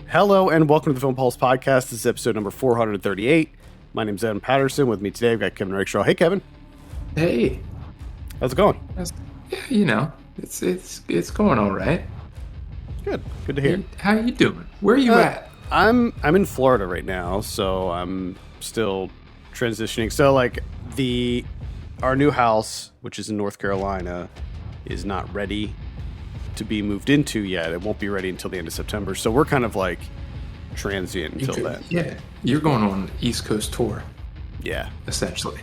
Hello and welcome to the Film Pulse Podcast. This is episode number 438. My name's Evan Patterson. With me today, I've got Kevin Rakestraw. Hey, Kevin. Hey. How's it going? Yeah, it's going all right. Good. Good to hear. How you doing? Where are you at? I'm in Florida right now, so I'm still transitioning. So our new house, which is in North Carolina, is not ready to be moved into yet. It won't be ready until the end of September. So we're kind of like transient until then. Yeah, you're going on an East Coast tour. Yeah. Essentially.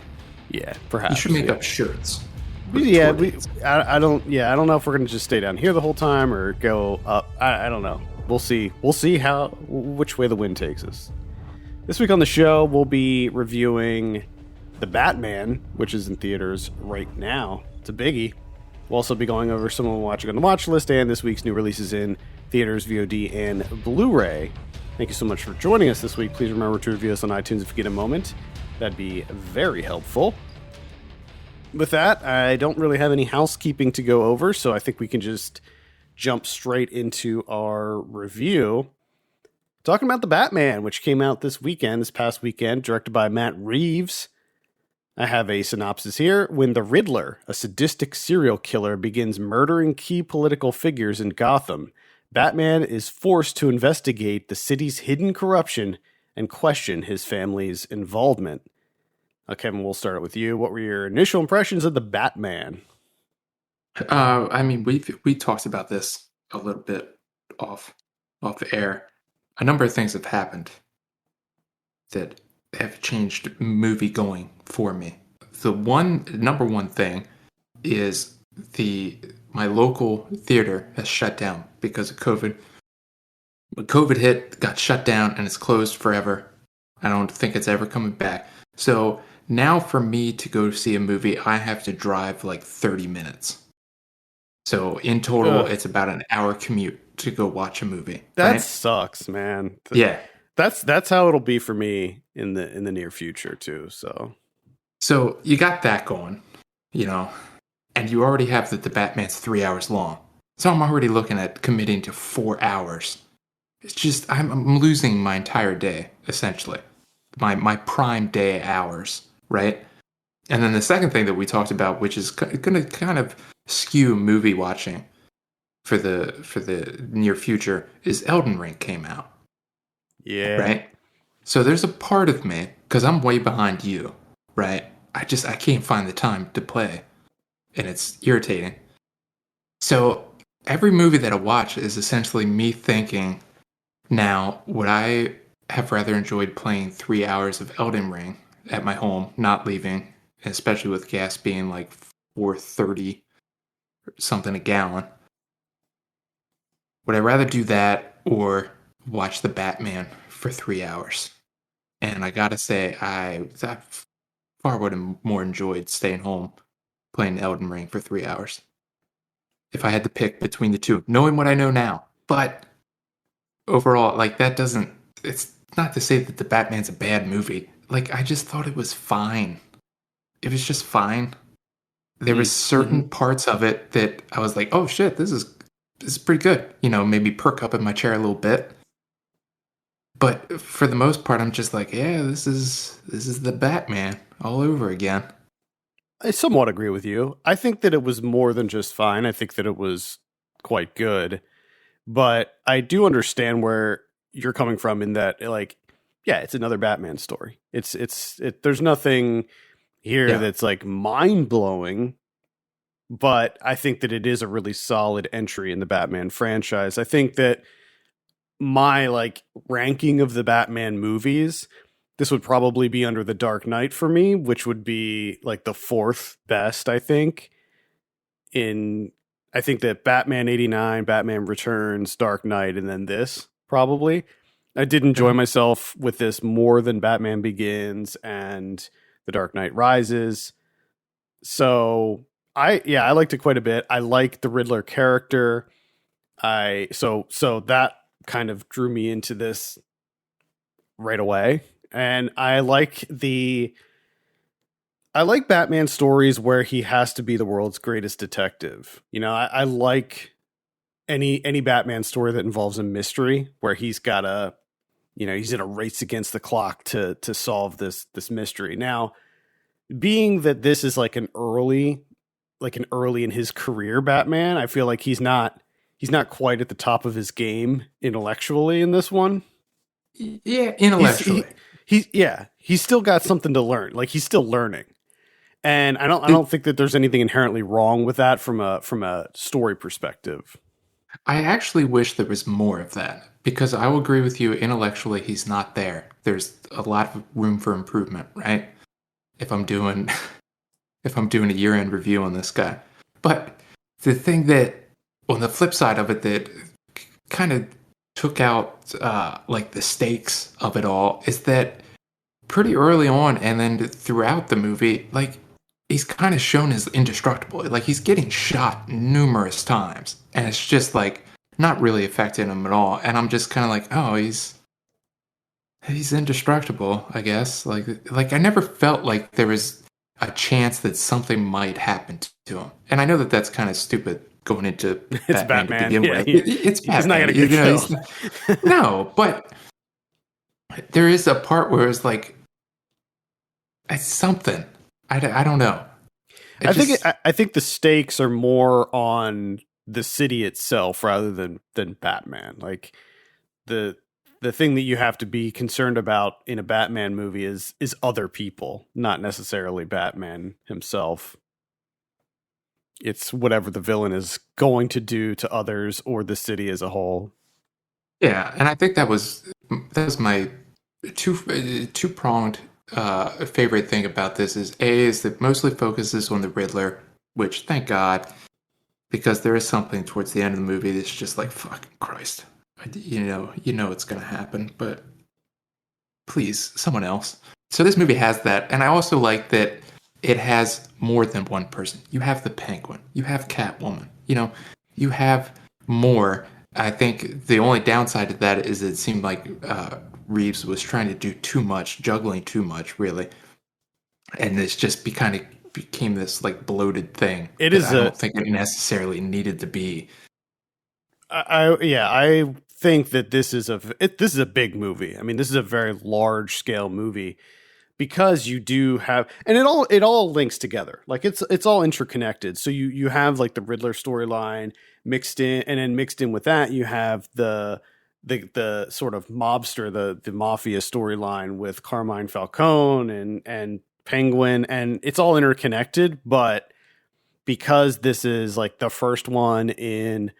Yeah, perhaps. You should make up shirts. Yeah, I don't know if we're gonna just stay down here the whole time or go up. I don't know. We'll see. We'll see which way the wind takes us. This week on the show, we'll be reviewing The Batman, which is in theaters right now. It's a biggie. We'll also be going over some of them watching on the watch list and this week's new releases in theaters, VOD, and Blu-ray. Thank you so much for joining us this week. Please remember to review us on iTunes if you get a moment. That'd be very helpful. With that, I don't really have any housekeeping to go over, so I think we can just jump straight into our review. Talking about The Batman, which came out this past weekend, directed by Matt Reeves. I have a synopsis here. When the Riddler, a sadistic serial killer, begins murdering key political figures in Gotham, Batman is forced to investigate the city's hidden corruption and question his family's involvement. Kevin, we'll start with you. What were your initial impressions of The Batman? We talked about this a little bit off air. A number of things have happened that have changed movie going for me. The number one thing is my local theater has shut down because of COVID. When COVID hit, got shut down, and it's closed forever. I don't think it's ever coming back. So now for me to go see a movie, I have to drive like 30 minutes. So in total, it's about an hour commute to go watch a movie. That right? sucks, man. Yeah. That's how it'll be for me in the near future too. So you got that going, and you already have the Batman's 3 hours long. So I'm already looking at committing to 4 hours. It's just I'm losing my entire day essentially, my prime day hours, right? And then the second thing that we talked about, which is going to kind of skew movie watching for the near future, is Elden Ring came out. Yeah. Right? So there's a part of me, because I'm way behind you, right? I can't find the time to play. And it's irritating. So every movie that I watch is essentially me thinking, now, would I have rather enjoyed playing 3 hours of Elden Ring at my home, not leaving, especially with gas being like $4.30 or something a gallon? Would I rather do that or watch The Batman for 3 hours? And I gotta say, I far would have more enjoyed staying home playing Elden Ring for 3 hours if I had to pick between the two, knowing what I know now. But overall, it's not to say that The Batman's a bad movie. I just thought it was fine. It was just fine. There was certain parts of it that I was like, oh shit, this is pretty good. Maybe perk up in my chair a little bit. But for the most part, I'm just like, yeah, this is The Batman all over again. I somewhat agree with you. I think that it was more than just fine. I think that it was quite good. But I do understand where you're coming from in that, it's another Batman story. There's nothing here that's mind-blowing, but I think that it is a really solid entry in the Batman franchise. I think that my ranking of the Batman movies, this would probably be under The Dark Knight for me, which would be the fourth best, I think. I think that Batman 89, Batman Returns, Dark Knight, and then this probably. I did enjoy myself with this more than Batman Begins and The Dark Knight Rises. So I liked it quite a bit. I like the Riddler character. So that kind of drew me into this right away. And I like Batman stories where he has to be the world's greatest detective. I like any Batman story that involves a mystery where he's got a, he's in a race against the clock to solve this mystery. Now, being that this is like an early in his career Batman, I feel like he's not quite at the top of his game intellectually in this one. Yeah, He's intellectually. he's still got something to learn. Like he's still learning. And I don't think that there's anything inherently wrong with that from a story perspective. I actually wish there was more of that because I will agree with you intellectually he's not there. There's a lot of room for improvement, right? If I'm doing if I'm doing a year-end review on this guy. But the thing that on the flip side of it that kind of took out like the stakes of it all is that pretty early on and then throughout the movie, like he's kind of shown as indestructible. Like he's getting shot numerous times, and it's just like not really affecting him at all. And I'm just kind of like, oh, he's indestructible, I guess. Like I never felt like there was a chance that something might happen to him. And I know that that's kind of stupid going into It's Batman to Batman. begin Yeah, with. It's he's not Batman. gonna get killed. No, but there is a part where it's like it's something. I don't know. I think the stakes are more on the city itself rather than Batman. Like the thing that you have to be concerned about in a Batman movie is other people, not necessarily Batman himself. It's whatever the villain is going to do to others or the city as a whole. Yeah, and I think that was my two pronged favorite thing about this is that it mostly focuses on the Riddler, which thank God, because there is something towards the end of the movie that's just like fucking Christ, you know it's gonna happen, but please, someone else. So this movie has that, and I also like that it has more than one person. You have the Penguin, you have Catwoman, you have more. I think the only downside to that is it seemed like Reeves was trying to do too much, juggling too much, really, and this just became this like bloated thing. It That is I don't think it necessarily needed to be. I think that this is a big movie. I mean, this is a very large scale movie because you do have, and it all links together. Like it's all interconnected. So you have like the Riddler storyline mixed in, and then mixed in with that you have the sort of mobster, the mafia storyline with Carmine Falcone and Penguin, and it's all interconnected. But because this is like the first one in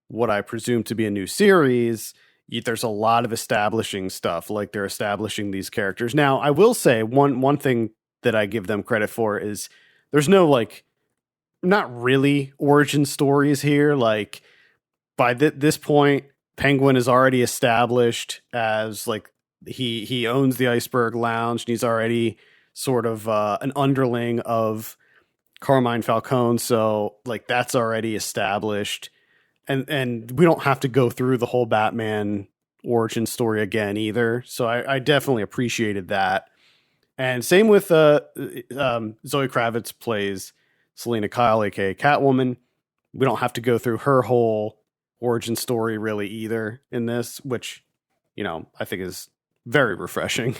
what I presume to be a new series, there's a lot of establishing stuff. Like they're establishing these characters. Now, I will say one thing that I give them credit for is there's no like not really origin stories here. Like by this point, Penguin is already established as like he owns the Iceberg Lounge, and he's already sort of an underling of Carmine Falcone. So like that's already established, and we don't have to go through the whole Batman origin story again either. So I definitely appreciated that. And same with Zoe Kravitz plays Selena Kyle, aka Catwoman. We don't have to go through her whole origin story really either in this, which I think is very refreshing.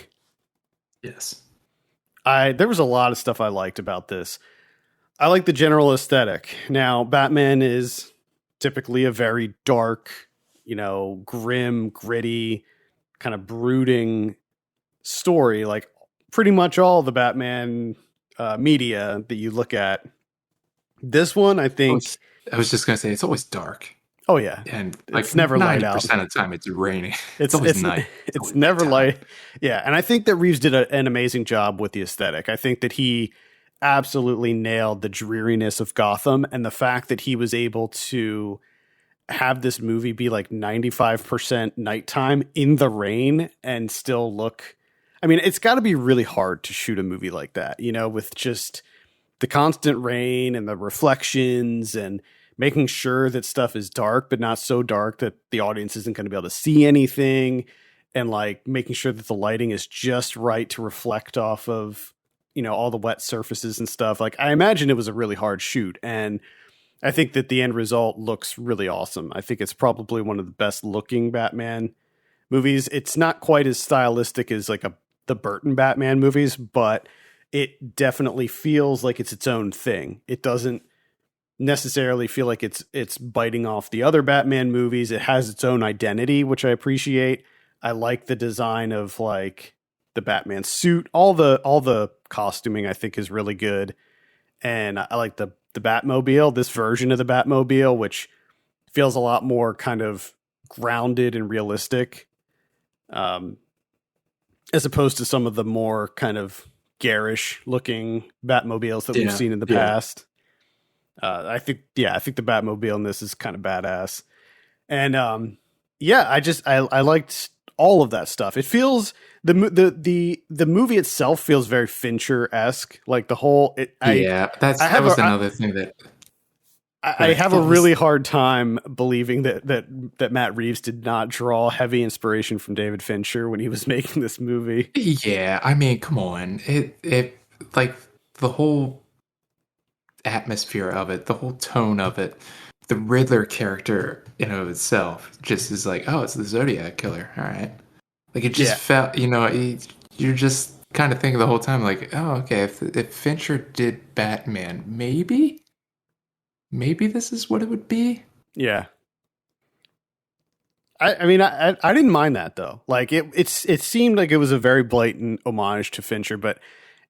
Yes. There was a lot of stuff I liked about this. I like the general aesthetic. Now, Batman is typically a very dark, grim, gritty, kind of brooding story. Like pretty much all the Batman media that you look at. This one, I think. I was just gonna say it's always dark. Oh yeah, And it's never light out. 90% of the time it's raining. It's always night. It's never light. Yeah, and I think that Reeves did an amazing job with the aesthetic. I think that he absolutely nailed the dreariness of Gotham, and the fact that he was able to have this movie be like 95% nighttime in the rain and still look. I mean, it's got to be really hard to shoot a movie like that, with just the constant rain and the reflections and making sure that stuff is dark, but not so dark that the audience isn't going to be able to see anything. And like making sure that the lighting is just right to reflect off of, all the wet surfaces and stuff. Like I imagine it was a really hard shoot. And I think that the end result looks really awesome. I think it's probably one of the best looking Batman movies. It's not quite as stylistic as like the Burton Batman movies, but it definitely feels like it's its own thing. It doesn't necessarily feel like it's biting off the other Batman movies. It has its own identity, which I appreciate. I like the design of like the Batman suit. All the costuming I think is really good. And I like the Batmobile, this version of the Batmobile, which feels a lot more kind of grounded and realistic, um, as opposed to some of the more kind of garish looking Batmobiles that we've Yeah, seen in the yeah, past. I think the Batmobile in this is kind of badass, and I liked all of that stuff. It feels the movie itself feels very Fincher esque, like the whole. yeah. I That have was a another thing that I I have a thought was. really hard time believing that Matt Reeves did not draw heavy inspiration from David Fincher when he was making this movie. Yeah, I mean, come on. It like the whole atmosphere of it, the whole tone of it, the Riddler character in and of itself just is like, oh, it's the Zodiac killer. All right. Like it just Yeah, felt, you're just kind of thinking the whole time, like, oh, okay, if Fincher did Batman, maybe this is what it would be. yeah. I didn't mind that though. Like it seemed like it was a very blatant homage to Fincher, but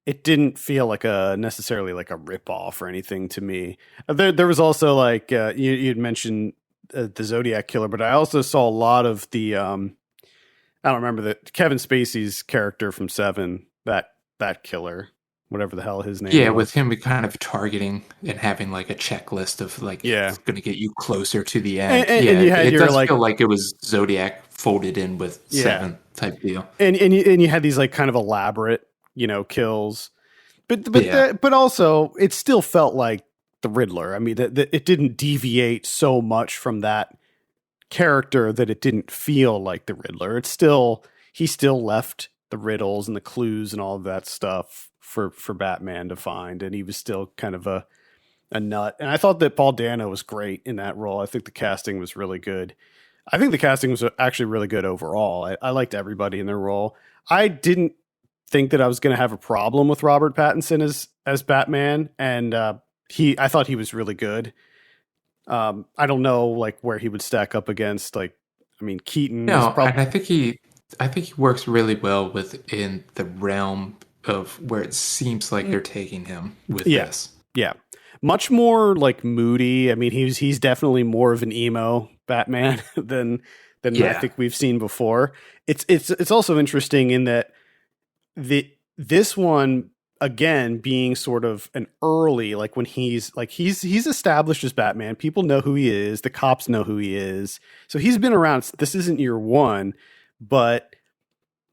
it didn't feel like a necessarily like a rip off or anything to me. There was also like you'd mentioned the Zodiac killer, but I also saw a lot of the I don't remember that Kevin Spacey's character from Seven, that killer, whatever the hell his name Yeah, with was. him kind of targeting and having like a checklist of like Yeah, it's going to get you closer to the end. and Yeah, you had it your does like feel like it was Zodiac folded in with yeah, Seven type deal. and you had these like kind of elaborate kills, Yeah, but also it still felt like the Riddler. I mean, it didn't deviate so much from that character that it didn't feel like the Riddler. He still left the riddles and the clues and all of that stuff for Batman to find, and he was still kind of a nut. And I thought that Paul Dano was great in that role. I think the casting was really good. I think the casting was actually really good overall. I liked everybody in their role. I didn't think that I was going to have a problem with Robert Pattinson as Batman, and I thought he was really good. I don't know like where he would stack up against like I mean Keaton is no, and probably I think he works really well within the realm of where it seems like they're taking him with yeah this. yeah much more like moody. I mean he's definitely more of an emo Batman than I Yeah, think we've seen before. It's also interesting in that this one again being sort of an early like when he's established as Batman, people know who he is, the cops know who he is, so he's been around. This isn't year one, but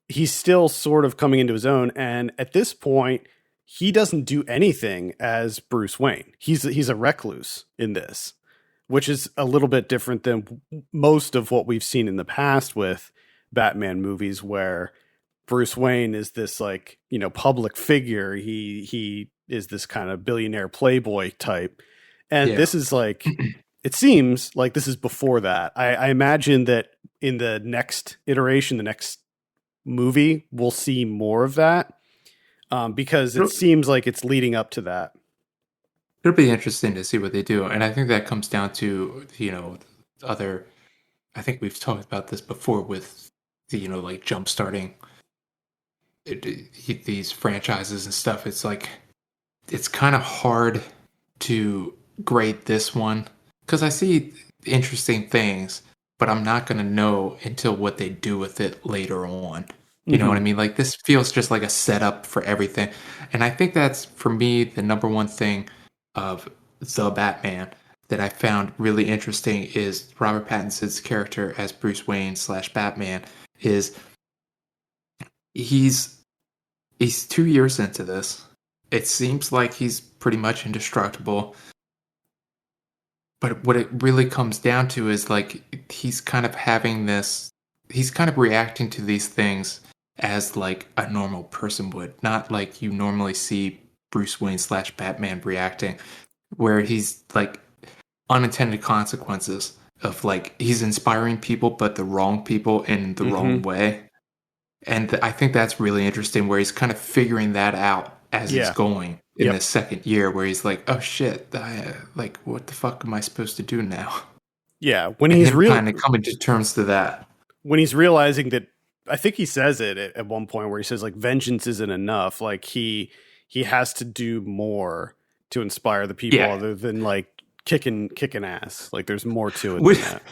he's still sort of coming into his own, and at this point he doesn't do anything as Bruce Wayne. He's a recluse in this, which is a little bit different than most of what we've seen in the past with Batman movies where Bruce Wayne is this like, public figure. He is this kind of billionaire playboy type. And yeah. this is like it seems like this is before that. I imagine that in the next iteration, the next movie, we'll see more of that. Because it It'll, seems like it's leading up to that. it'll be interesting to see what they do, and I think that comes down to other. I think we've talked about this before with the like jump starting these franchises and stuff. It's like it's kind of hard to grade this one because I see interesting things, but I'm not going to know until what they do with it later on. You know what I Hmm. mean? Like this feels just like a setup for everything. And I think that's for me the number one thing of the Batman that I found really interesting is Robert Pattinson's character as Bruce Wayne slash Batman is he's he's 2 years into this. It seems like he's pretty much indestructible. But what it really comes down to is like he's kind of having this he's kind of reacting to these things as like a normal person would, not like you normally see Bruce Wayne slash Batman reacting, where he's like unintended consequences of like he's inspiring people, but the wrong people in the wrong Mm-hmm. way. And I think that's really interesting where he's kind of figuring that out as he's Yeah. going in Yep. the second year, where he's like, oh shit, like, what the fuck am I supposed to do now? Yeah. When And he's him real, kind of coming to terms to that. when he's realizing that, I think he says it at one point where he says like vengeance isn't enough. Like he has to do more to inspire the people Yeah. other than like kicking ass. Like there's more to it than Which, that.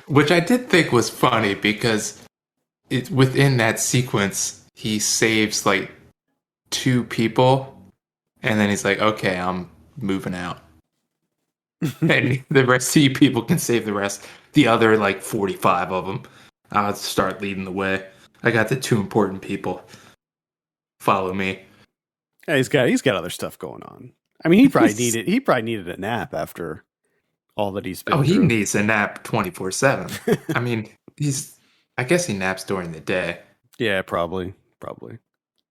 which I did think was funny because it within that sequence, he saves like two people and then he's like, okay, I'm moving out. And the rest of you people can save the rest. The other like 45 of them, I'll start leading the way. I got the two important people. Follow me. Yeah, he's got other stuff going on. I mean, he probably needed a nap after all that he's Oh, been he through. needs a nap 24/7. I mean, I guess he naps during the day. Yeah, probably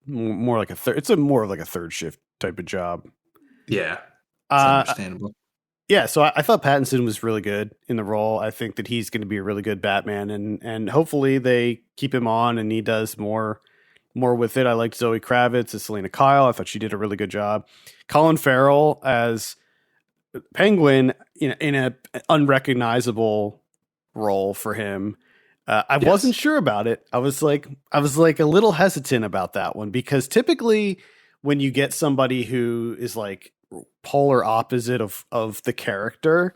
more like a third. It's a more of like a third shift type of job. Yeah, it's Uh, understandable. yeah. So I thought Pattinson was really good in the role. I think that he's going to be a really good Batman, and hopefully they keep him on and he does more with it. I liked Zoe Kravitz as Selena Kyle. I thought she did a really good job. Colin Farrell as Penguin in a unrecognizable role for him. I wasn't Yes. sure about it. I was like a little hesitant about that one because typically when you get somebody who is like polar opposite of the character,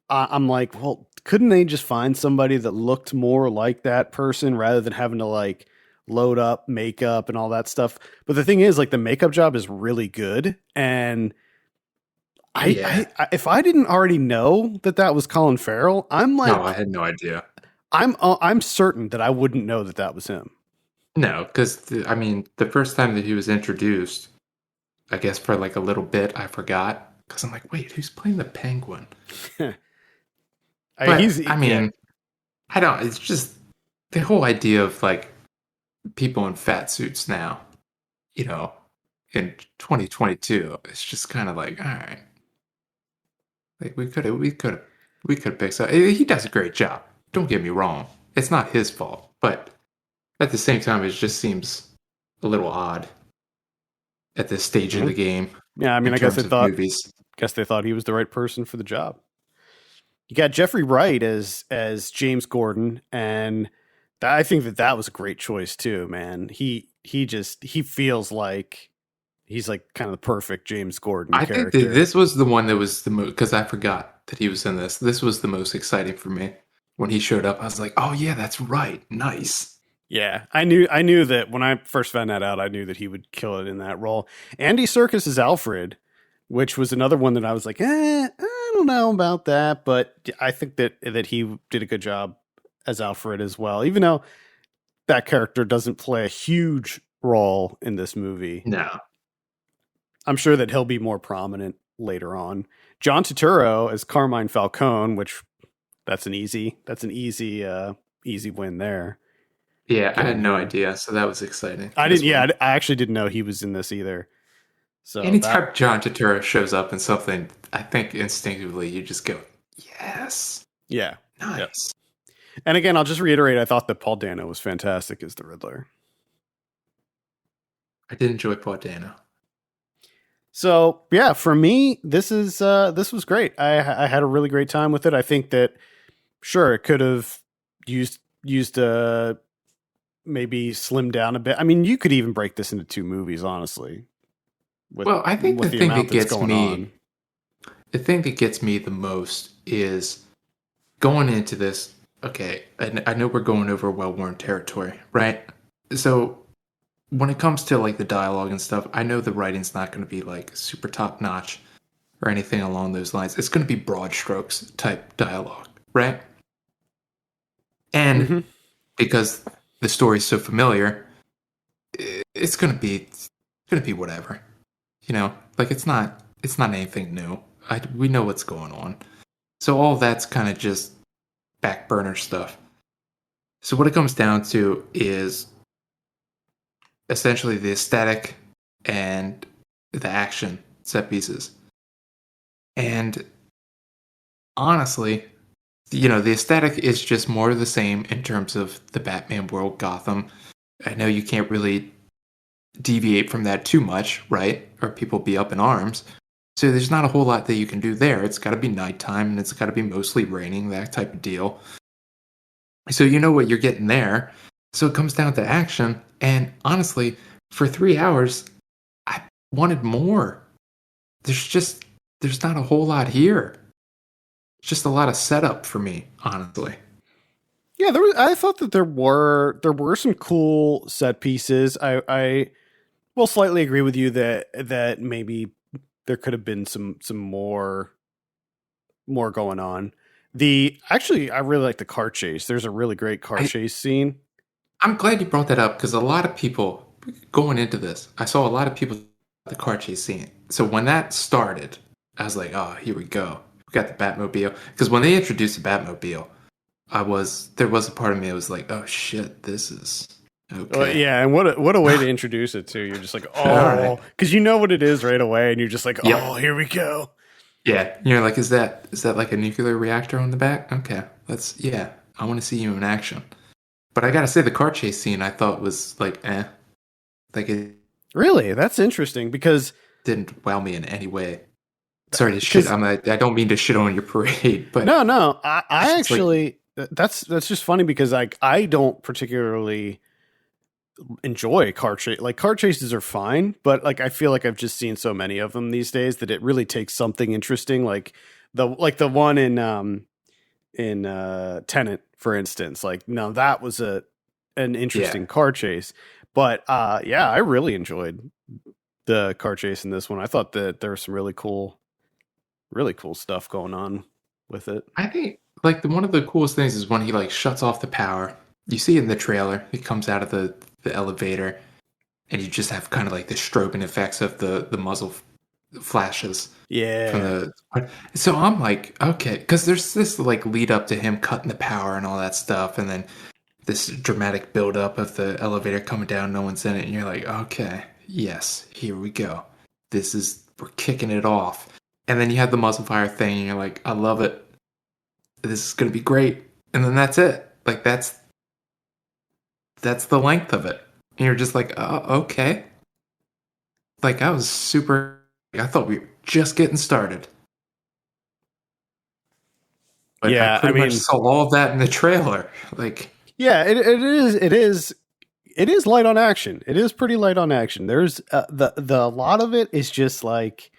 I'm like, well, couldn't they just find somebody that looked more like that person rather than having to like load up makeup and all that stuff? But the thing is, like, the makeup job is really good, and Yeah. if I didn't already know that that was Colin Farrell, No, I had no idea. I'm certain that I wouldn't know that that was him. No, because I mean, the first time that he was introduced, I guess for like a little bit, I forgot because I'm like, wait, who's playing the Penguin? But I Yeah. mean, I don't. It's just the whole idea of like people in fat suits now, you know, in 2022. It's just kind of like, all right, like we could have picked some. He does a great job. Don't get me wrong. It's not his fault, but at the same time, it just seems a little odd at this stage of Mhm. the game Yeah, I mean, in terms of movies. guess they thought he was the right person for the job. You got Jeffrey Wright as James Gordon, and I think that that was a great choice too, man. He feels like he's like kind of the perfect James Gordon I think that character. this was the one that was the most because I forgot that he was in this. This was the most exciting for me when he showed up. I was like, "Oh yeah, that's right, nice." Yeah, I knew that when I first found that out, I knew that he would kill it in that role. Andy Serkis as Alfred, which was another one that I was like, I don't know about that, but I think that he did a good job as Alfred as well, even though that character doesn't play a huge role in this movie. No, I'm sure that he'll be more prominent later on. John Turturro as Carmine Falcone, which that's an easy win there. yeah, I Getting had no him. idea, so that was exciting I didn't. as Yeah, well. I actually didn't know he was in this either. So that, Anytime John Turturro shows up in something, I think instinctively you just go, "Yes, yeah, yep. nice." And again, I'll just reiterate: I thought that Paul Dano was fantastic as the Riddler. I did enjoy Paul Dano. So yeah, for me, this was great. I had a really great time with it. I think that sure it could have used maybe slimmed down a bit. I mean, you could even break this into two movies, honestly, with Well, I think with the amount that's going on. the thing that gets me the most is going into this. Okay, and I know we're going over well-worn territory, right? So when it comes to like the dialogue and stuff, I know the writing's not going to be like super top notch or anything along those lines. It's going to be broad strokes type dialogue, right? And Hmm. because the story's so familiar, it's going to be whatever. You know, like it's not anything new. We know what's going on. So all that's kind of just back burner stuff. So what it comes down to is essentially the aesthetic and the action set pieces. And honestly, the aesthetic is just more of the same in terms of the Batman world, Gotham. I know you can't really deviate from that too much, right? Or people be up in arms. So there's not a whole lot that you can do there. It's got to be nighttime and it's got to be mostly raining, that type of deal. So you know what you're getting there. So it comes down to action. And honestly, for 3 hours, I wanted more. There's not a whole lot here. It's just a lot of setup for me, honestly. Yeah, I thought that there were some cool set pieces. I will slightly agree with you that maybe there could have been some more going on. I really like the car chase. There's a really great car I, chase scene. I'm glad you brought that up because a lot of people going into this, I saw a lot of people the car chase scene. So when that started, I was like, oh, here we go. We got the Batmobile. Because when they introduced the Batmobile, there was a part of me that was like, oh shit, this is Well, okay. yeah, and what a way to introduce it to. You're just like, All right. oh, because you know what it is right away, and you're just like, Yep. oh, here we go. Yeah. You're like, is that like a nuclear reactor on the back? Okay. Yeah. I want to see you in action. But I gotta say, the car chase scene I thought was like, eh. Like it Really, that's interesting because didn't wow me in any way. Sorry to shit. because I don't mean to shit on your parade, but no, it's I just like, actually that's just funny because I don't particularly enjoy car chase. Like car chases are fine, but like I feel like I've just seen so many of them these days that it really takes something interesting, like the one in Tenant, for instance. Like no, that was an yeah. interesting car chase, but yeah, I really enjoyed the car chase in this one. I thought that there was some really cool stuff going on with it. I think like one of the coolest things is when he like shuts off the power. You see it in the trailer. He comes out of the elevator, and you just have kind of like the strobing effects of the muzzle flashes from Yeah. the. So I'm like, okay, because there's this like lead up to him cutting the power and all that stuff, and then this dramatic build up of the elevator coming down, no one's in it, and you're like, okay, yes, here we go. We're kicking it off. And then you have the muzzle fire thing, and you're like, I love it. This is gonna be great. And then that's it. Like that's the length of it. And you're just like, oh, okay. Like I was super. I thought we were just getting started, but I Yeah, I pretty much mean, saw all of that in the trailer. Like, yeah, it is light on action. It is pretty light on action. There's the a lot of it is just like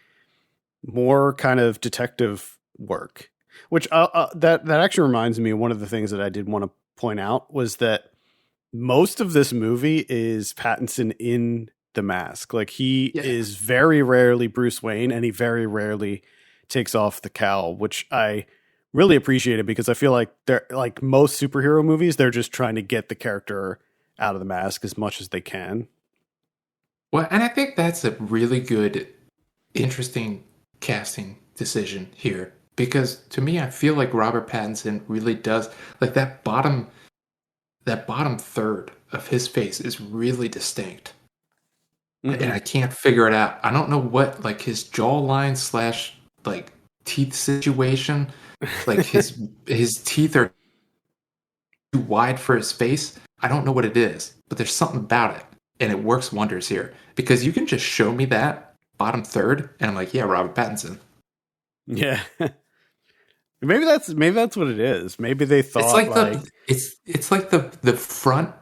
more kind of detective work, which that actually reminds me of one of the things that I did want to point out was that most of this movie is Pattinson in the mask. Like he yeah. is very rarely Bruce Wayne, and he very rarely takes off the cowl, which I really appreciated because I feel like they're like most superhero movies, they're just trying to get the character out of the mask as much as they can. Well, and I think that's a really good, interesting casting decision here because to me, I feel like Robert Pattinson really does like that bottom third of his face is really distinct. And Mm-hmm. I can't figure it out. I don't know what like his jawline slash like teeth situation. Like his teeth are too wide for his face. I don't know what it is, but there's something about it, and it works wonders here because you can just show me that bottom third, and I'm like, yeah, Robert Pattinson. Yeah. Maybe that's what it is. Maybe they It's thought like like it's like the front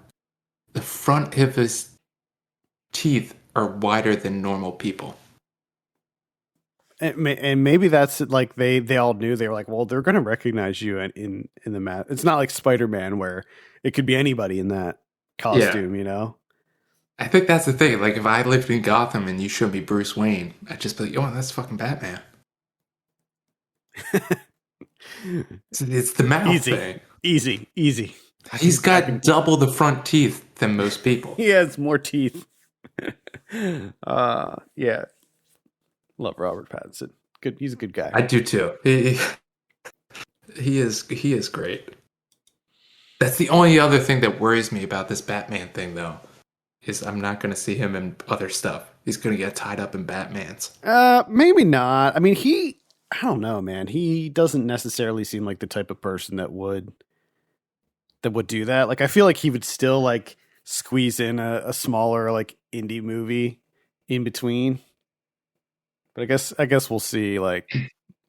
of his teeth are wider than normal people. and maybe that's like they all knew they were like, well, they're gonna recognize you in the mat. It's not like Spider-Man where it could be anybody in that Yeah. costume, you know. I think that's the thing. Like, if I lived in Gotham and you showed me Bruce Wayne, I'd just be like, oh, that's fucking Batman. It's the mouth Easy, thing. easy. He's I can. got double the front teeth than most people. He has more teeth. Yeah, love Robert Pattinson. Good, he's a good guy. I do too. He is great. That's the only other thing that worries me about this Batman thing, though, is I'm not going to see him in other stuff. He's going to get tied up in Batman's. Maybe not. I mean, he I don't know, man. He doesn't necessarily seem like the type of person that would do that. Like I feel like he would still like squeeze in a smaller like indie movie in between. But I guess we'll see like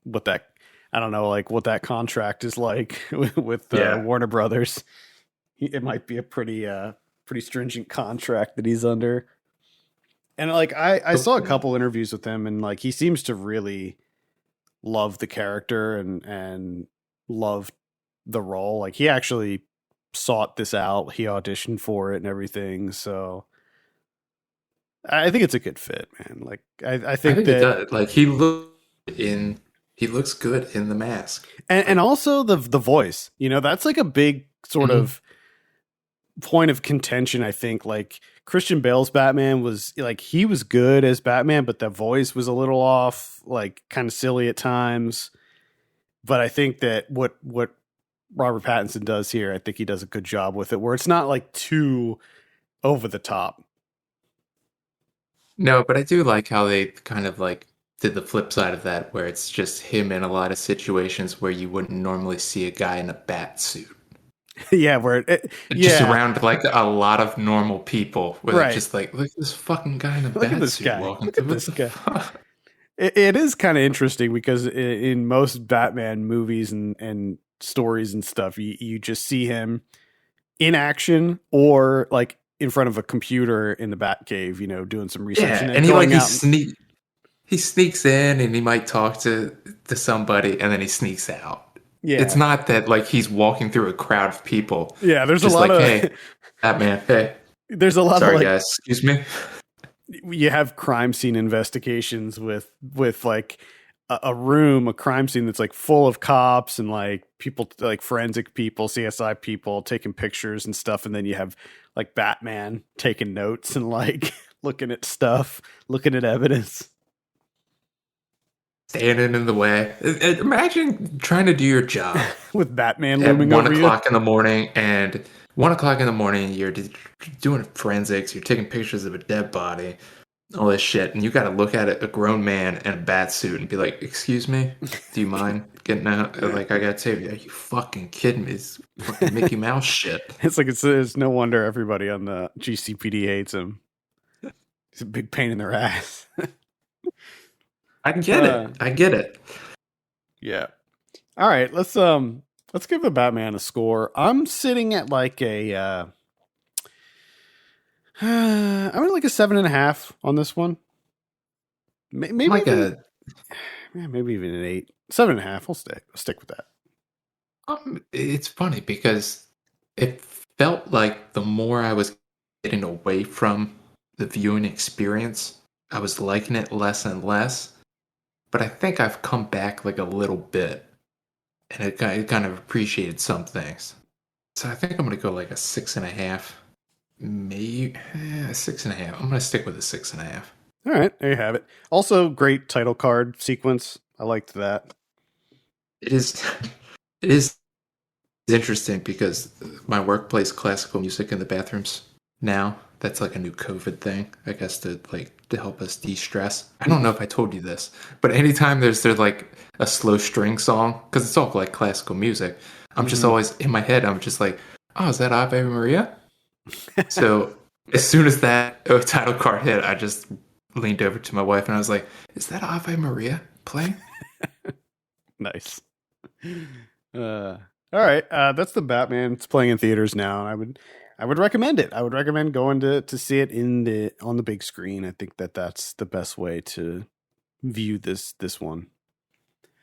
what that I don't know like what that contract is like with Yeah. Warner Brothers. It might be a pretty stringent contract that he's under. And like I saw a couple interviews with him and like he seems to really love the character and love the role. Like he actually sought this out. He auditioned for it and everything. So I think it's a good fit, man. Like I I think think it that does. Like he looks good in the mask. and Like, also the voice, that's like a big sort mhm. of point of contention. I think like Christian Bale's Batman was like he was good as Batman, but the voice was a little off, like kind of silly at times. But I think that what Robert Pattinson does here, I think he does a good job with it, where it's not like too over the top. No, but I do like how they kind of like did the flip side of that, where it's just him in a lot of situations where you wouldn't normally see a guy in a bat suit. Yeah, Just yeah, around like a lot of normal people, where they're right. just like, look at this fucking guy in a Look at bat this suit guy. walking Look at through. What this the guy. fuck? It is kind of interesting because in most Batman movies and stories and stuff, you just see him in action or like in front of a computer in the Batcave, doing some research and Yeah, then and he like going out. he sneaks in and he might talk to somebody and then he sneaks out. It's Yeah, not that like he's walking through a crowd of people, yeah. There's a just lot like, of hey, Batman, hey, there's a lot of sorry like guys, excuse me. you have crime scene investigations with like a crime scene that's like full of cops and like people like forensic people, CSI people taking pictures and stuff, and then you have like Batman taking notes and like looking at stuff, looking at evidence Standing in the way. Imagine trying to do your job with Batman at looming one over you. o'clock in the morning, and 1 o'clock in the morning, you're doing forensics, you're taking pictures of a dead body, all this shit, and you got to look at it, a grown man in a bat suit, and be like, "Excuse me, do you mind getting out?" Like, I gotta tell you, are you fucking kidding me? It's fucking Mickey Mouse shit. It's like it's no wonder everybody on the GCPD hates him. He's a big pain in their ass. I get uh, it. I get it. yeah. All right, let's give the Batman a score. I'm sitting at like a I'm at like a 7.5 on this one. I'm Maybe like even a. maybe even an 8. 7.5. I'll stick with that. It's funny because it felt like the more I was getting away from the viewing experience, I was liking it less and less. But I think I've come back like a little bit, and it kind of appreciated some things. So I think I'm gonna go like a 6.5, maybe 6.5. I'm gonna stick with a 6.5. All right, there you have it. Also, great title card sequence. I liked that. It is, it is interesting because my work plays classical music in the bathrooms now. That's like a new COVID thing, I guess, to help us de-stress. I don't know if I told you this, but anytime there's like a slow string song, because it's all like classical music, I'm just Mm-hmm. always in my head. I'm just like, oh, is that Ave Maria? So as soon as that title card hit, I just leaned over to my wife and I was like, is that Ave Maria playing? Nice. Uh, all right, that's the Batman. It's playing in theaters now, and I would recommend it. I would recommend going to see it on the big screen. I think that's the best way to view this one.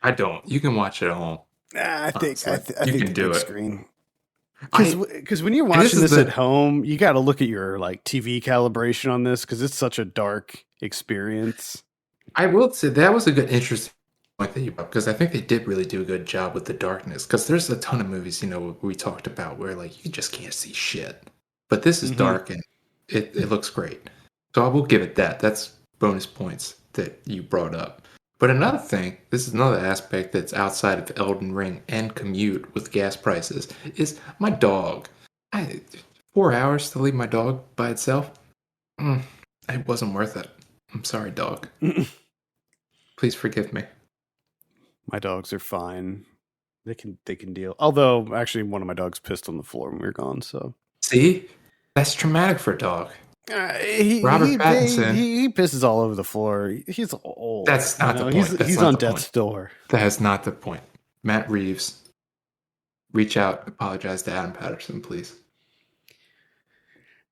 I don't. You can watch it at home. Honestly, I you think can the do big it. screen I because when you're and this watching is this at the home, you got to look at your like TV calibration on this because it's such a dark experience. I will say that was a good interesting point that you brought because I think they did really do a good job with the darkness because there's a ton of movies we talked about where like you just can't see shit, but this is Hmm. dark and it looks great. So I will give it that. That's bonus points that you brought up. But another thing, this is another aspect that's outside of Elden Ring and commute with gas prices, is my dog. 4 hours to leave my dog by itself? Mm, it wasn't worth it. I'm sorry, dog. Please forgive me. My dogs are fine. They can deal. Although, actually, one of my dogs pissed on the floor when we were gone. So See, that's traumatic for a dog. he Robert they Pattinson. he pisses all over the floor. He's old. That's not the He's point. That's he's not on the point. death's door. That is not the point. Matt Reeves, reach out, apologize to Adam Patterson, please.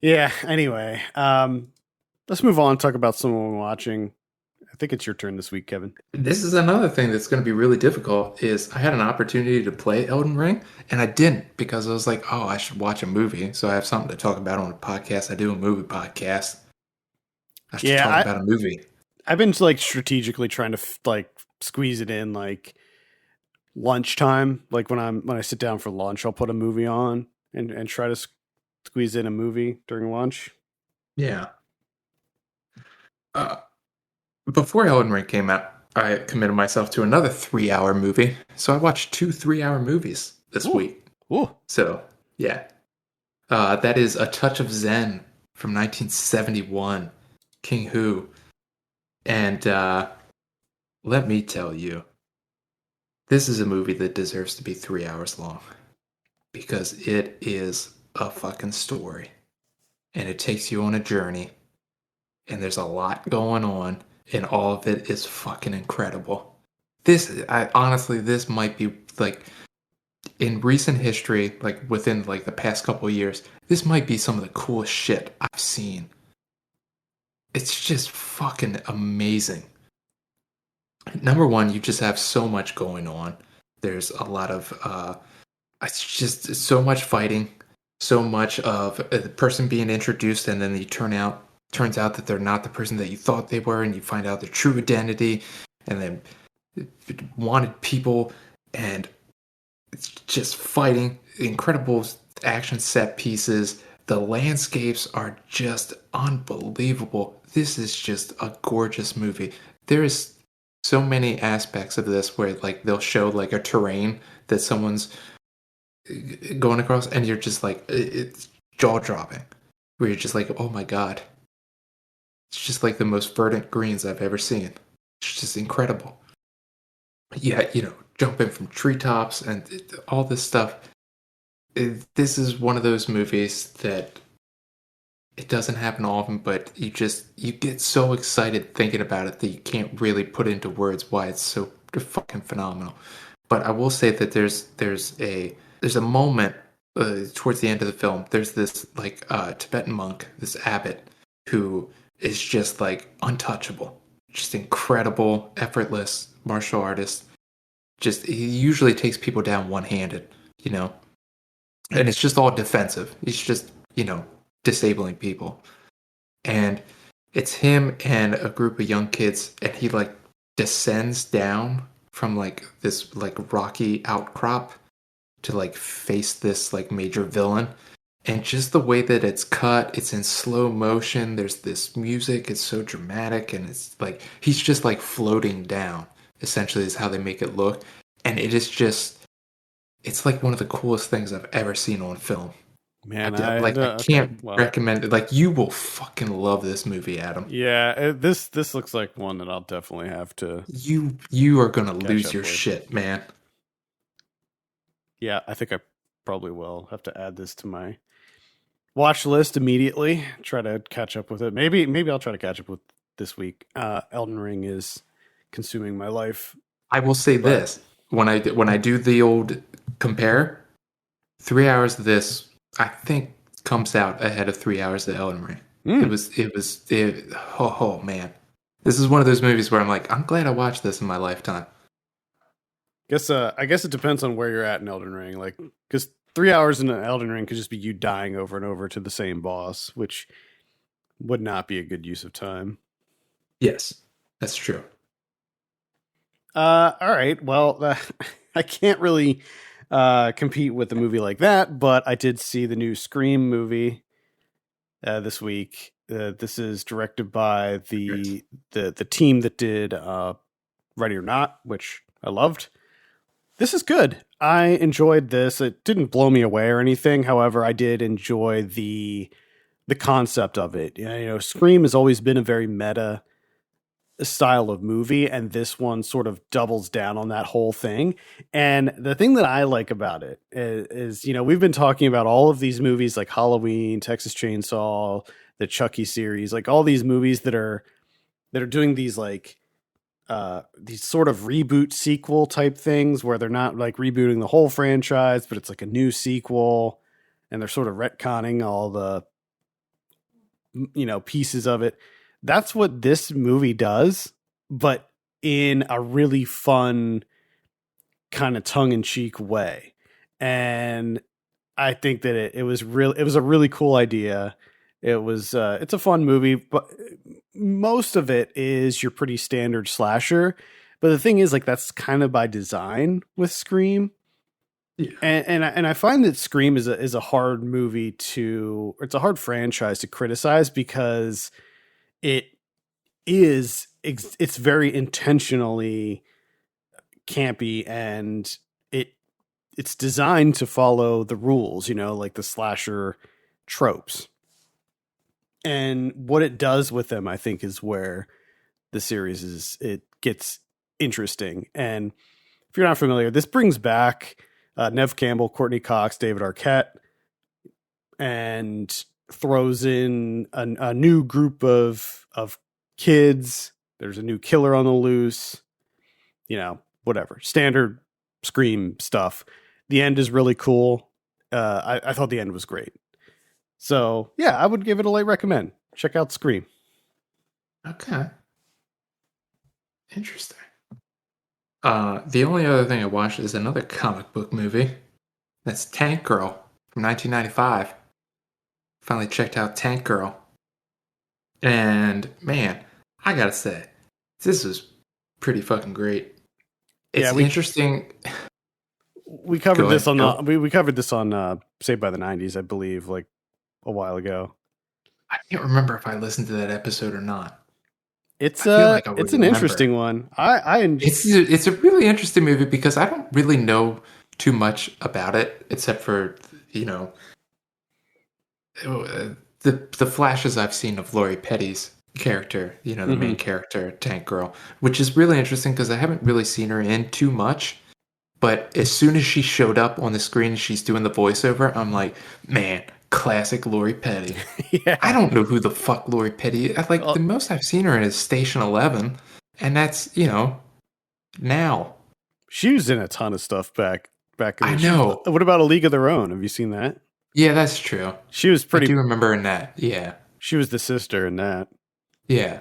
Yeah. Anyway, let's move on. Talk about someone we're watching. I think it's your turn this week, Kevin. This is another thing that's going to be really difficult is I had an opportunity to play Elden Ring and I didn't because I was like, oh, I should watch a movie. So I have something to talk about on a podcast. I do a movie podcast. I should Yeah, talk about a movie. I've been like strategically trying to like squeeze it in like lunchtime. Like when I sit down for lunch, I'll put a movie on and try to squeeze in a movie during lunch. Yeah. Uh, Before Elden Ring came out, I committed myself to another 3-hour movie. So I watched 2 3-hour movies this Ooh, week. ooh. So, yeah. That is A Touch of Zen from 1971, King Hu. And let me tell you, this is a movie that deserves to be 3 hours long because it is a fucking story. And it takes you on a journey. And there's a lot going on. And all of it is fucking incredible. Honestly, this might be like in recent history, like within like the past couple of years, this might be some of the coolest shit I've seen. It's just fucking amazing. Number one, you just have so much going on. There's a lot of it's just so much fighting, so much of the person being introduced, and then turns out that they're not the person that you thought they were, and you find out their true identity, and then wanted people, and it's just fighting, incredible action set pieces. The landscapes are just unbelievable. This is just a gorgeous movie. There is so many aspects of this where like they'll show like a terrain that someone's going across and you're just like it's jaw dropping where you're just like, oh my god, it's just like the most verdant greens I've ever seen. It's just incredible. Yeah, jumping from treetops and all this stuff. This is one of those movies that it doesn't happen often, but you get so excited thinking about it that you can't really put into words why it's so fucking phenomenal. But I will say that there's a moment towards the end of the film. There's this like Tibetan monk, this abbot, who is just like untouchable, just incredible, effortless martial artist. Just he usually takes people down one-handed, and it's just all defensive. He's just disabling people, and it's him and a group of young kids, and he like descends down from like this like rocky outcrop to like face this like major villain. And just the way that it's cut, it's in slow motion. There's this music, it's so dramatic, and it's like he's just like floating down, essentially, is how they make it look. And it is just, it's like one of the coolest things I've ever seen on film. Man, I can't recommend it. Like, you will fucking love this movie, Adam. Yeah, this looks like one that I'll definitely have to. You are gonna lose your shit, man. Yeah, I think I probably will have to add this to my watch list immediately. Try to catch up with it. Maybe I'll try to catch up with this week. Elden Ring is consuming my life. I will say this: when I do the old compare, 3 hours of this I think comes out ahead of 3 hours of Elden Ring. Oh man, this is one of those movies where I'm like, I'm glad I watched this in my lifetime. I guess it depends on where you're at in Elden Ring. Like, because 3 hours in an Elden Ring could just be you dying over and over to the same boss, which would not be a good use of time. Yes, that's true. All right. Well, I can't really compete with a movie like that, but I did see the new Scream movie this week. This is directed by the team that did Ready or Not, which I loved. This is good. I enjoyed this. It didn't blow me away or anything. However, I did enjoy the concept of it. Scream has always been a very meta style of movie, and this one sort of doubles down on that whole thing. And the thing that I like about it is, we've been talking about all of these movies like Halloween, Texas Chainsaw, the Chucky series, like all these movies that are doing these sort of reboot sequel type things where they're not like rebooting the whole franchise, but it's like a new sequel, and they're sort of retconning all the pieces of it. That's what this movie does, but in a really fun kind of tongue-in-cheek way. And I think that it was a really cool idea. It's a fun movie, but most of it is your pretty standard slasher. But the thing is, like, that's kind of by design with Scream. Yeah. And I find that Scream is a hard it's a hard franchise to criticize because it's very intentionally campy, and it's designed to follow the rules, like the slasher tropes. And what it does with them, I think, is where the series it gets interesting. And if you're not familiar, this brings back Nev Campbell, Courtney Cox, David Arquette, and throws in a new group of kids. There's a new killer on the loose, whatever standard Scream stuff. The end is really cool. I thought the end was great. So yeah, I would give it a light recommend. Check out Scream. Okay. Interesting. The only other thing I watched is another comic book movie. That's Tank Girl from 1995. Finally checked out Tank Girl. And man, I gotta say, this was pretty fucking great. It's interesting. We covered this on we covered this on Saved by the 90s, I believe, like a while ago. I can't remember if I listened to that episode or not. It's an interesting one. It's a really interesting movie because I don't really know too much about it except for the flashes I've seen of Lori Petty's character, the main character, Tank Girl, which is really interesting because I haven't really seen her in too much. But as soon as she showed up on the screen and she's doing the voiceover, I'm like, man, classic Lori Petty. Yeah. I don't know who the fuck Lori Petty is. The most I've seen her in is Station 11, and that's, now. She was in a ton of stuff back in the I know. What about A League of Their Own? Have you seen that? Yeah, that's true. She was pretty... I do remember in that, yeah. She was the sister in that. Yeah.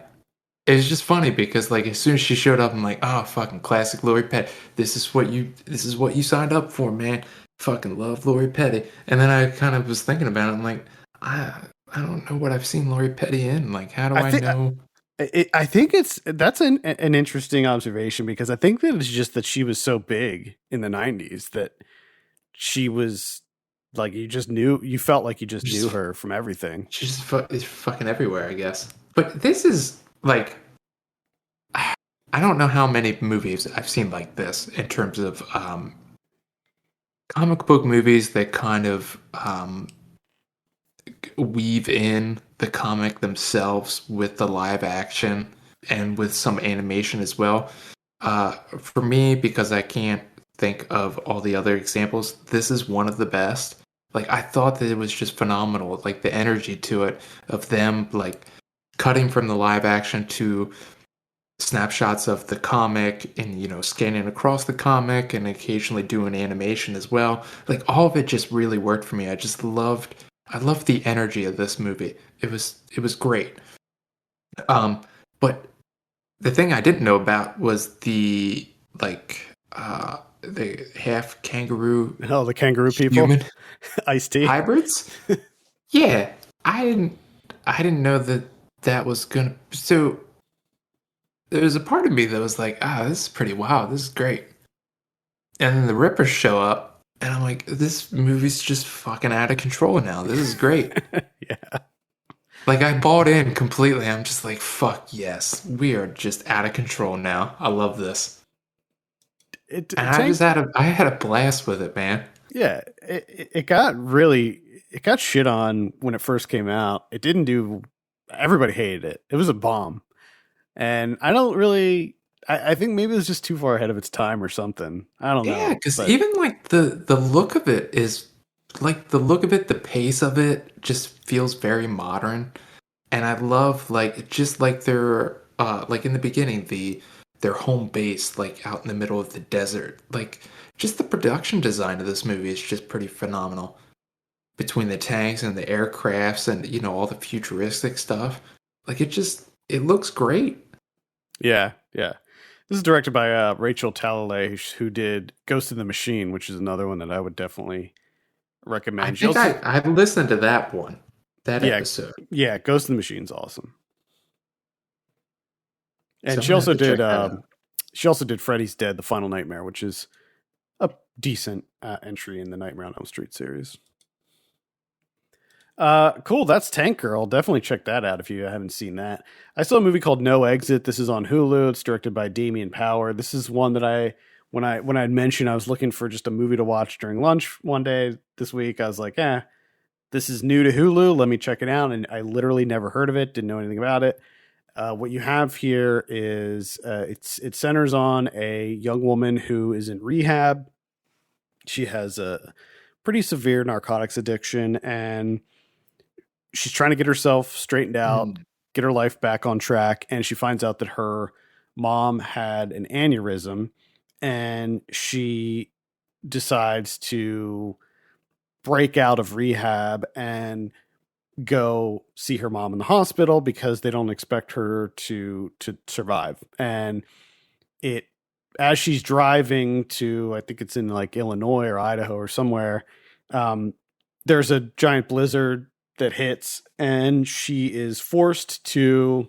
It was just funny because as soon as she showed up, I'm like, oh, fucking classic Lori Petty. This is what you signed up for, man. Fucking love Lori Petty. And then I kind of was thinking about it. I'm like, I don't know what I've seen Lori Petty in. Like, how do I know? I think that's an interesting observation because I think that it's just that she was so big in the 90s that she was like, you felt like you just knew her from everything. She's fucking everywhere, I guess. But this is I don't know how many movies I've seen like this in terms of comic book movies that kind of weave in the comic themselves with the live action and with some animation as well. For me, because I can't think of all the other examples, this is one of the best. I thought that it was just phenomenal. The energy to it of them cutting from the live action to snapshots of the comic and scanning across the comic and occasionally doing animation as well. All of it just really worked for me. I loved the energy of this movie. It was great. But the thing I didn't know about was the half kangaroo. Oh, the kangaroo people, human Ice-T hybrids. Yeah, I didn't know that was gonna. So there was a part of me that was like, this is pretty wild. This is great. And then the Rippers show up, and I'm like, this movie's just fucking out of control now. This is great. Yeah. I bought in completely. I'm just like, fuck yes. We are just out of control now. I love this. I had a blast with it, man. Yeah. It got shit on when it first came out. It didn't do, everybody hated it. It was a bomb. And I don't really. I think maybe it was just too far ahead of its time or something. I don't Yeah, know, because but even like the look of it is like the look of it, the pace of it just feels very modern. And I love like just like like in the beginning, their home base like out in the middle of the desert. Like just the production design of this movie is just pretty phenomenal. Between the tanks and the aircrafts and all the futuristic stuff. Like it looks great. yeah, yeah. This is directed by Rachel Talalay, who did Ghost in the Machine, which is another one that I would definitely I recommend. She think also, I listened to that one, that yeah, episode. yeah, Ghost in the Machine's awesome. So And I'm gonna have to check that out. she also did Freddy's Dead: The Final Nightmare, which is a decent entry in the Nightmare on Elm Street series. Cool. That's Tank Girl. Definitely check that out if you haven't seen that. I saw a movie called No Exit. This is on Hulu. It's directed by Damien Power. This is one that when I mentioned I was looking for just a movie to watch during lunch one day this week. I was like, this is new to Hulu. Let me check it out. And I literally never heard of it. Didn't know anything about it. What you have here is it centers on a young woman who is in rehab. She has a pretty severe narcotics addiction, and she's trying to get herself straightened out, Mm. get her life back on track, and she finds out that her mom had an aneurysm, and she decides to break out of rehab and go see her mom in the hospital because they don't expect her to survive. And it as she's driving to, I think it's in like Illinois or Idaho or somewhere, um, there's a giant blizzard that hits, and she is forced to,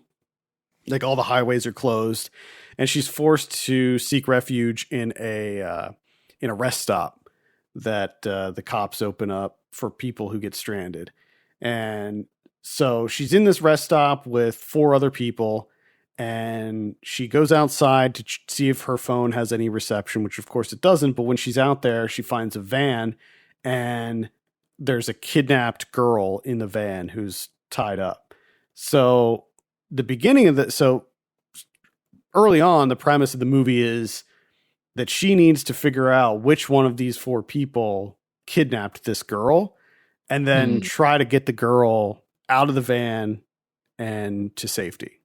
like, all the highways are closed, and she's forced to seek refuge in a rest stop that the cops open up for people who get stranded. And so she's in this rest stop with four other people, and she goes outside to see if her phone has any reception, which of course it doesn't. But when she's out there, she finds a van, and there's a kidnapped girl in the van who's tied up. So the beginning of the so early on, the premise of the movie is that she needs to figure out which one of these four people kidnapped this girl, and then Mm. try to get the girl out of the van and to safety.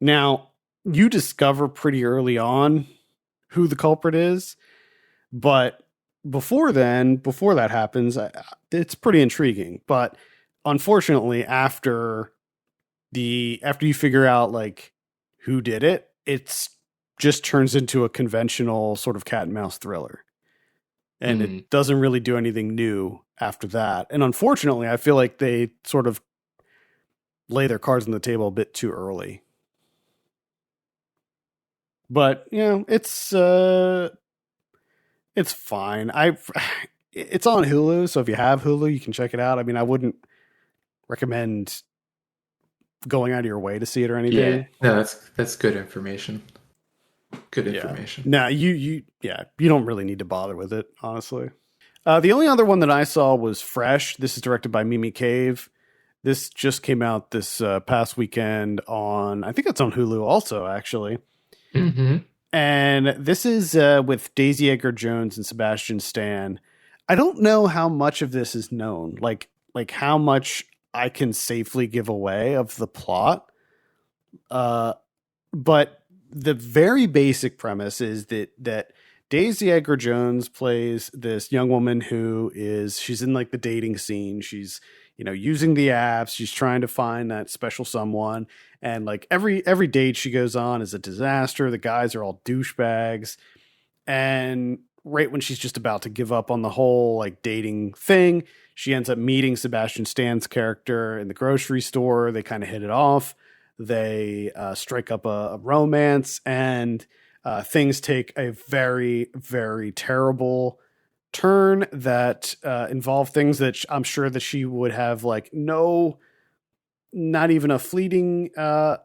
Now, you discover pretty early on who the culprit is, but before then, before that happens, it's pretty intriguing. But unfortunately, after you figure out like who did it, it's just turns into a conventional sort of cat and mouse thriller. And it Mm. doesn't really do anything new after that. And unfortunately, I feel like they sort of lay their cards on the table a bit too early. But, it's fine. It's on Hulu, so if you have Hulu, you can check it out. I mean, I wouldn't recommend going out of your way to see it or Yeah, anything. no, that's good information. Good Yeah. information. No, you don't really need to bother with it, honestly. The only other one that I saw was Fresh. This is directed by Mimi Cave. This just came out this past weekend on, I think it's on Hulu also, actually. Hmm. And this is with Daisy Edgar Jones and Sebastian Stan. I don't know how much of this is known, like how much I can safely give away of the plot. But the very basic premise is that Daisy Edgar Jones plays this young woman who she's in like the dating scene. She's, using the apps. She's trying to find that special someone. And like every date she goes on is a disaster. The guys are all douchebags. And right when she's just about to give up on the whole like dating thing, she ends up meeting Sebastian Stan's character in the grocery store. They kind of hit it off. They strike up a romance, and things take a very, very terrible turn that involve things that I'm sure that she would have like not even a fleeting idea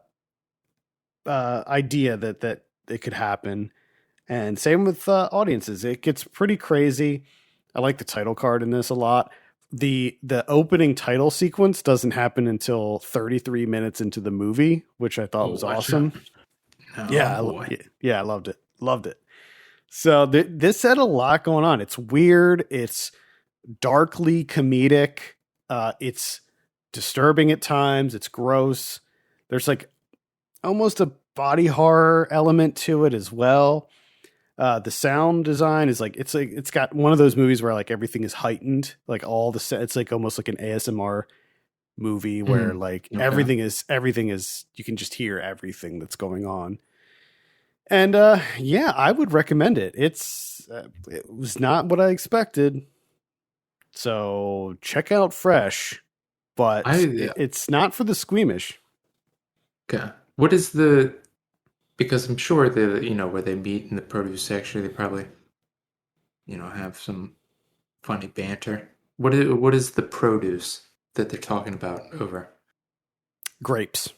that it could happen. And same with audiences. It gets pretty crazy. I like the title card in this a lot. the opening title sequence doesn't happen until 33 minutes into the movie, which I thought Oh, was watch awesome. out. Yeah, Oh boy. yeah, I loved it. Loved it. So this had a lot going on. It's weird. It's darkly comedic. It's disturbing at times. It's gross. There's like almost a body horror element to it as well. The sound design is like it's got one of those movies where like everything is heightened, like all the it's like almost like an ASMR movie where like Okay. everything is you can just hear everything that's going on. And yeah, I would recommend it. It was not what I expected. So check out Fresh, but I it's not for the squeamish. Okay. What is the because I'm sure the where they meet in the produce section, they probably have some funny banter. What is the produce that they're talking about over? Grapes.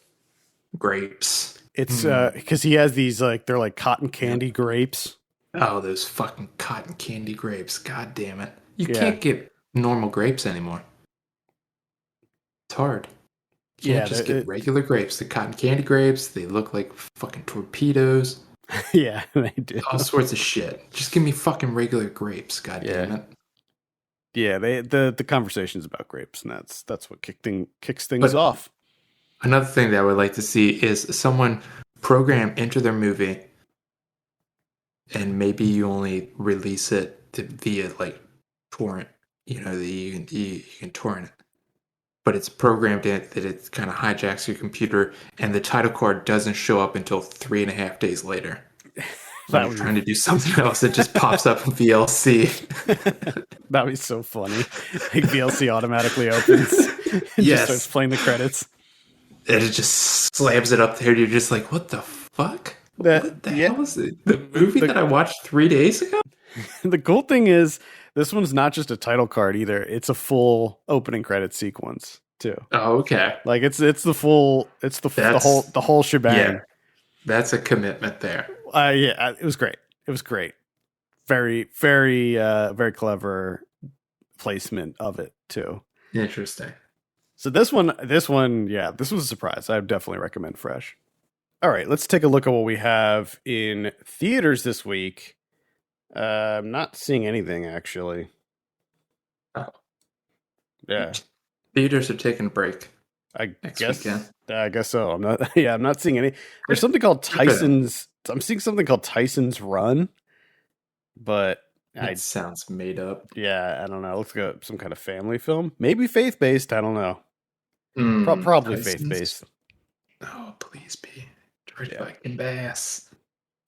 Grapes. It's because he has these like they're like cotton Yep. candy grapes. Oh, those fucking cotton candy grapes. God damn it. You Yeah, can't get normal grapes anymore. It's hard. You can't yeah, just get regular grapes. The cotton candy grapes, they look like fucking torpedoes. yeah, they do. All sorts of shit. Just give me fucking regular grapes, god Yeah, damn it. yeah. The conversation's about grapes, and that's what kicks things But off. another thing that I would like to see is someone program into their movie and maybe you only release it via like torrent. That you can torrent it. But it's programmed in that it kind of hijacks your computer and the title card doesn't show up until 3.5 days later. When That you're would trying to do something else, it just pops up in VLC. that would be so funny. Like VLC automatically opens and just starts Yes. playing the credits. And it just slams it up there. And you're just like, what the fuck? That What the yeah. hell is it? The movie that I watched 3 days ago? The cool thing is this one's not just a title card either. It's a full opening credit sequence too. Oh, okay. Like it's the full That's the whole shebang. yeah. That's a commitment there. Yeah, it was great. It was great. Very very clever placement of it too. Interesting. So yeah, this was a surprise. I would definitely recommend Fresh. All right, let's take a look at what we have in theaters this week. I'm not seeing anything actually. Oh. Yeah, Theaters are taking a break I next guess. weekend. I guess so. I'm not. Yeah, I'm not seeing any. There's something called Good for them. Tyson's. I'm seeing something called Tyson's Run, but It sounds made up. yeah, I don't know. It looks like some kind of family film, maybe faith based. I don't know. Probably faith Tyson's. based. Oh, please be. George fucking Bass.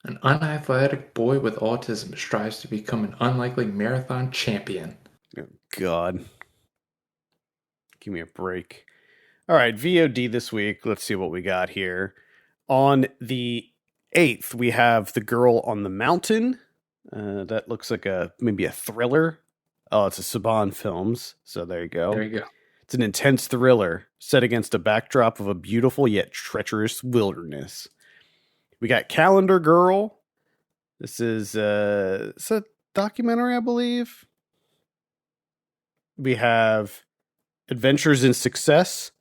An unathletic boy with autism strives to become an unlikely marathon champion. Oh, God, give me a break. All right, VOD this week. Let's see what we got here. On the 8th, we have The Girl on the Mountain. That looks like maybe a thriller. Oh, it's a Saban Films. So there you go. There you go. It's an intense thriller set against a backdrop of a beautiful yet treacherous wilderness. We got Calendar Girl. This is it's a documentary, I believe. We have Adventures in Success.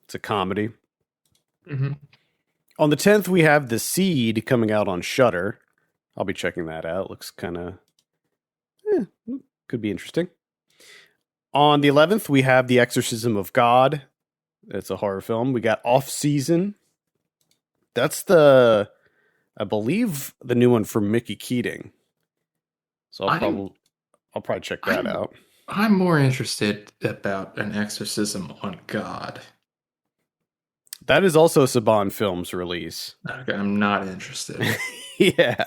It's a comedy. Mm-hmm. On the 10th, we have The Seed coming out on Shudder. I'll be checking that out. Looks kind of could be interesting. On the 11th, we have The Exorcism of God. It's a horror film. We got Off Season. That's I believe, the new one for Mickey Keating. So I'll probably check that out. I'm more interested about an exorcism on God. That is also a Saban Films release. Okay, I'm not interested. Yeah.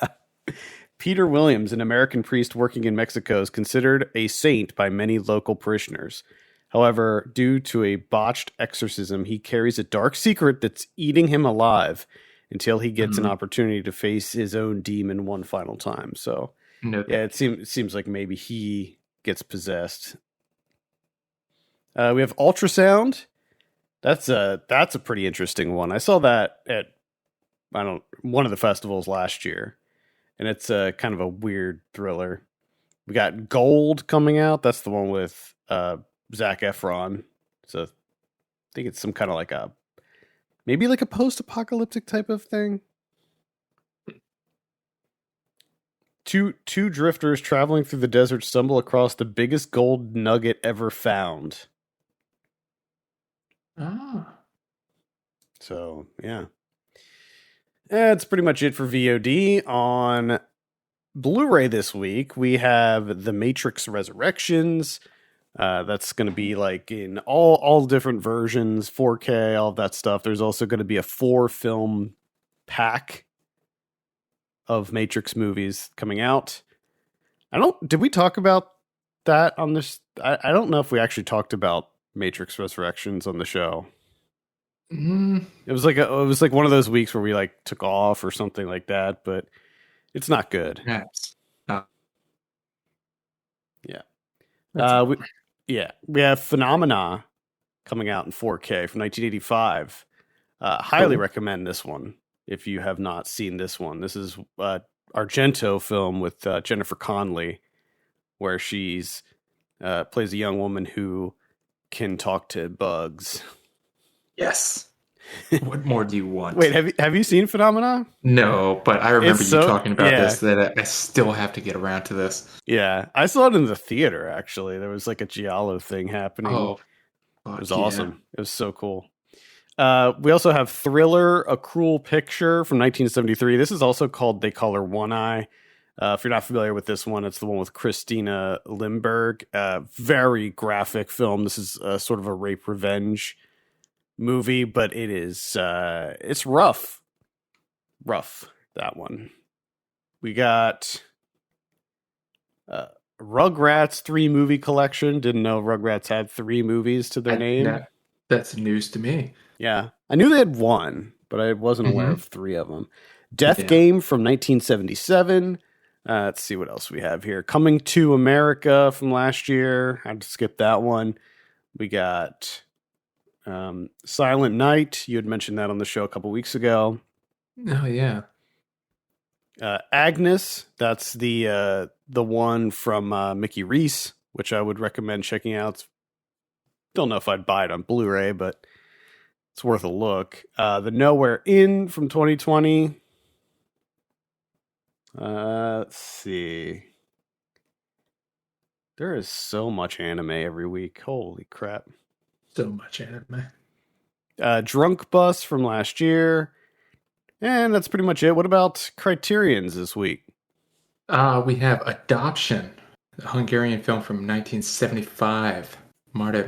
Peter Williams, an American priest working in Mexico, is considered a saint by many local parishioners. However, due to a botched exorcism, he carries a dark secret that's eating him alive until he gets an opportunity to face his own demon one final time. So, No, yeah, it seems like maybe he gets possessed. We have Ultrasound. That's a pretty interesting one. I saw that at one of the festivals last year, and it's kind of a weird thriller. We got Gold coming out. That's the one with Zac Efron. So I think it's some kind of maybe like a post-apocalyptic type of thing. Two drifters traveling through the desert stumble across the biggest gold nugget ever found. Ah. So, yeah. That's pretty much it for VOD. On Blu-ray this week, we have The Matrix Resurrections. That's going to be like in all different versions, 4K, all of that stuff. There's also going to be a 4-film pack of Matrix movies coming out. Did we talk about that on this? I don't know if we actually talked about Matrix Resurrections on the show. It was like one of those weeks where we like took off or something like that, but it's not good. Yes. Yeah. We have Phenomena coming out in 4K from 1985. Highly recommend this one if you have not seen this one. This is Argento film with Jennifer Connelly, where she's plays a young woman who can talk to bugs. Yes. What more do you want? Wait, have you seen Phenomena? No, but I remember you talking about this, that I still have to get around to this. Yeah, I saw it in the theater, actually. There was like a Giallo thing happening. Oh, it was awesome. It was so cool. We also have Thriller, A Cruel Picture from 1973. This is also called They Call Her One Eye. If you're not familiar with this one, it's the one with Christina Lindbergh. Very graphic film. This is sort of a rape revenge movie, but it is it's rough, that one. We got Rugrats 3 movie collection. Didn't know Rugrats had 3 movies to their name. That's news to me. Yeah, I knew they had 1, but I wasn't aware of 3 of them. Death Game from 1977. Let's see what else we have here. Coming to America from last year. I had to skip that one. We got Silent Night. You had mentioned that on the show a couple weeks ago. Oh yeah. Agnes. That's the one from Mickey Reese, which I would recommend checking out. Don't know if I'd buy it on Blu-ray, but it's worth a look. The Nowhere Inn from 2020. Let's see. There is so much anime every week. Holy crap. So much anime. Drunk Bus from last year. And that's pretty much it. What about Criterion's this week? We have Adoption, a Hungarian film from 1975. Marta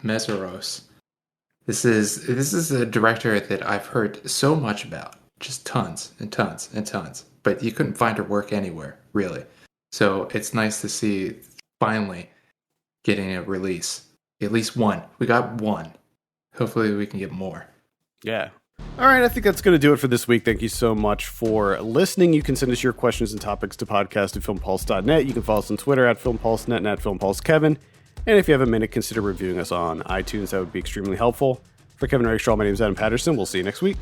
Mészáros. This is a director that I've heard so much about. Just tons and tons and tons. But you couldn't find her work anywhere, really. So it's nice to see finally getting a release. At least one. We got one. Hopefully we can get more. Yeah. All right, I think that's going to do it for this week. Thank you so much for listening. You can send us your questions and topics to podcast@filmpulse.net. You can follow us on Twitter @filmpulsenet and @filmpulsekevin. And if you have a minute, consider reviewing us on iTunes. That would be extremely helpful. For Kevin Rakestraw, my name is Adam Patterson. We'll see you next week.